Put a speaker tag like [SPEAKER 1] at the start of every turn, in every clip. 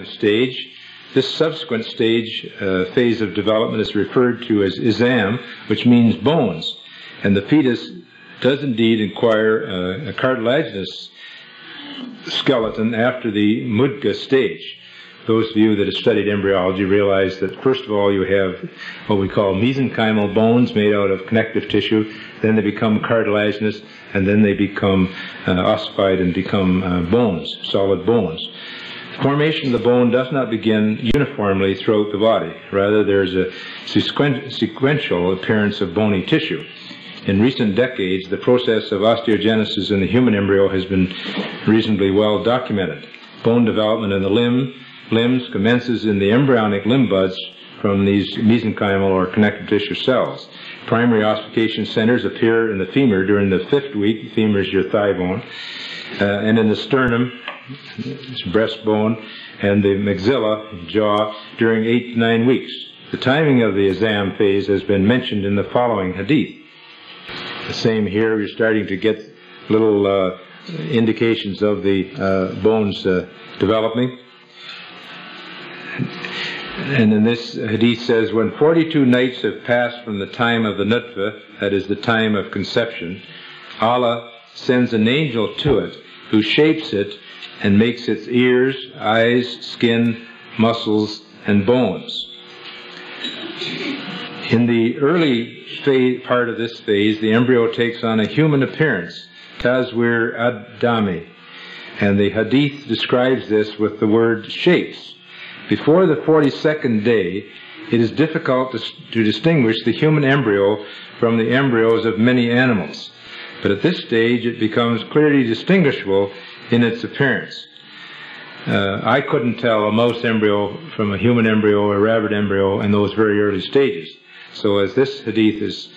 [SPEAKER 1] Stage. This subsequent stage, phase of development is referred to as Izam, which means bones. And the fetus does indeed acquire a cartilaginous skeleton after the Mudga stage. Those of you that have studied embryology realize that first of all you have what we call mesenchymal bones made out of connective tissue, then they become cartilaginous, and then they become ossified and become bones, solid bones. Formation of the bone does not begin uniformly throughout the body. Rather, there's a sequential appearance of bony tissue. In recent decades, the process of osteogenesis in the human embryo has been reasonably well documented. Bone development in the limbs commences in the embryonic limb buds from these mesenchymal or connective tissue cells. Primary ossification centers appear in the femur during the 5th week. The femur is your thigh bone. And in the sternum, breastbone, and the maxilla, jaw, during 8 to 9 weeks. The timing of the Izam phase has been mentioned in the following hadith. The same here, we're starting to get little indications of the bones developing. And in this hadith says, when 42 nights have passed from the time of the nutfa, that is the time of conception, Allah sends an angel to it who shapes it and makes its ears, eyes, skin, muscles, and bones. In the early part of this phase, the embryo takes on a human appearance, Tazwir ad-Dami, and the hadith describes this with the word shapes. Before the 42nd day, it is difficult to distinguish the human embryo from the embryos of many animals, but at this stage it becomes clearly distinguishable in its appearance. I couldn't tell a mouse embryo from a human embryo or a rabbit embryo in those very early stages. So as this hadith is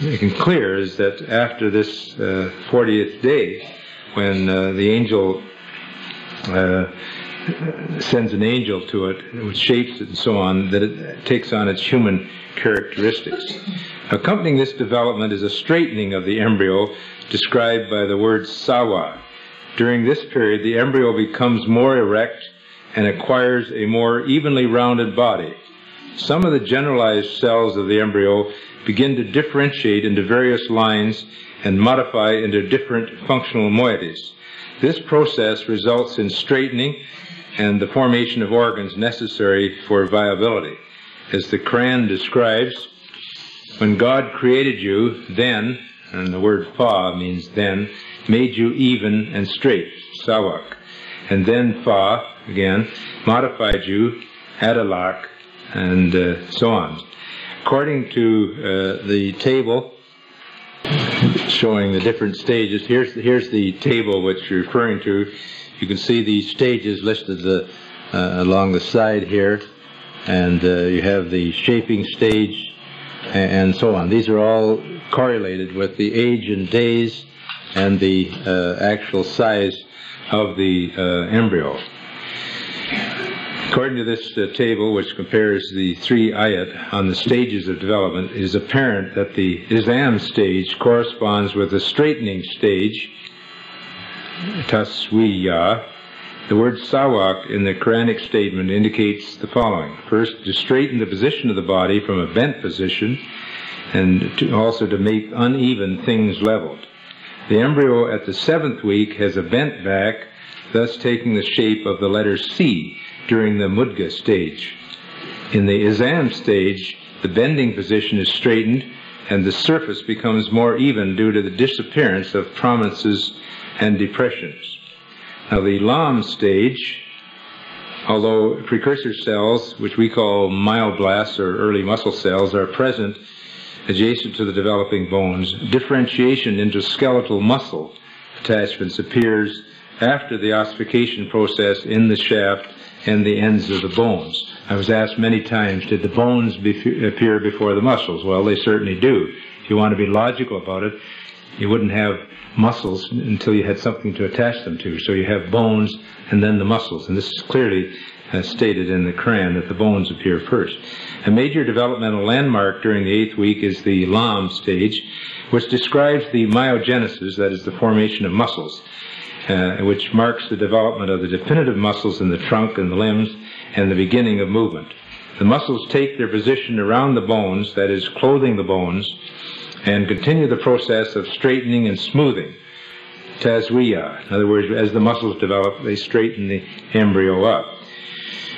[SPEAKER 1] making clear, is that after this 40th day, when the angel sends an angel to it, which shapes it and so on, that it takes on its human characteristics. Accompanying this development is a straightening of the embryo described by the word sawa. During this period, the embryo becomes more erect and acquires a more evenly rounded body. Some of the generalized cells of the embryo begin to differentiate into various lines and modify into different functional moieties. This process results in straightening and the formation of organs necessary for viability. As the Quran describes, when God created you, then, and the word fa means then, made you even and straight, sawak. And then fa, again, modified you, adalak, and so on. According to the table showing the different stages, here's the table which you're referring to. You can see these stages listed along the side here, and you have the shaping stage and so on. These are all correlated with the age and days and the actual size of the embryo. According to this table, which compares the 3 ayat on the stages of development, it is apparent that the Izam stage corresponds with the straightening stage, Taswiya. The word sawak in the Quranic statement indicates the following. First, to straighten the position of the body from a bent position, and also to make uneven things leveled. The embryo at the 7th week has a bent back, thus taking the shape of the letter C during the Mudga stage. In the Izam stage, the bending position is straightened and the surface becomes more even due to the disappearance of prominences and depressions. Now the Lam stage, although precursor cells, which we call myoblasts or early muscle cells, are present adjacent to the developing bones, differentiation into skeletal muscle attachments appears after the ossification process in the shaft and the ends of the bones. I was asked many times, did the bones appear before the muscles? Well, they certainly do. If you want to be logical about it, you wouldn't have muscles until you had something to attach them to. So you have bones and then the muscles. And this is clearly stated in the Quran that the bones appear first. A major developmental landmark during the 8th week is the Lam stage, which describes the myogenesis, that is the formation of muscles. which marks the development of the definitive muscles in the trunk and the limbs and the beginning of movement. The muscles take their position around the bones, that is, clothing the bones, and continue the process of straightening and smoothing. Taswiya. In other words, as the muscles develop, they straighten the embryo up,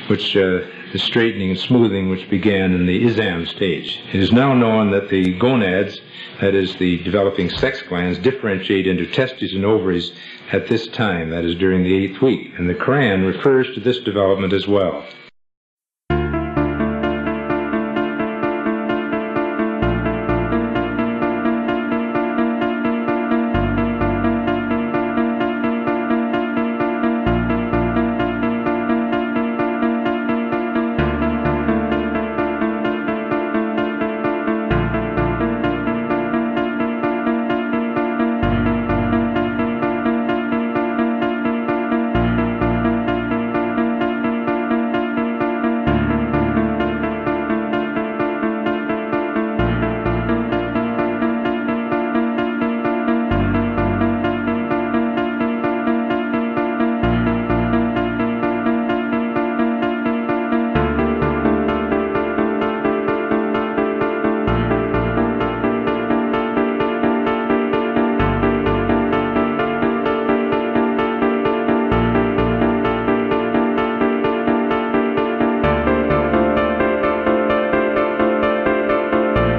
[SPEAKER 1] which the straightening and smoothing which began in the Izam stage. It is now known that the gonads, that is, the developing sex glands, differentiate into testes and ovaries at this time, that is, during the 8th week, and the Quran refers to this development as well.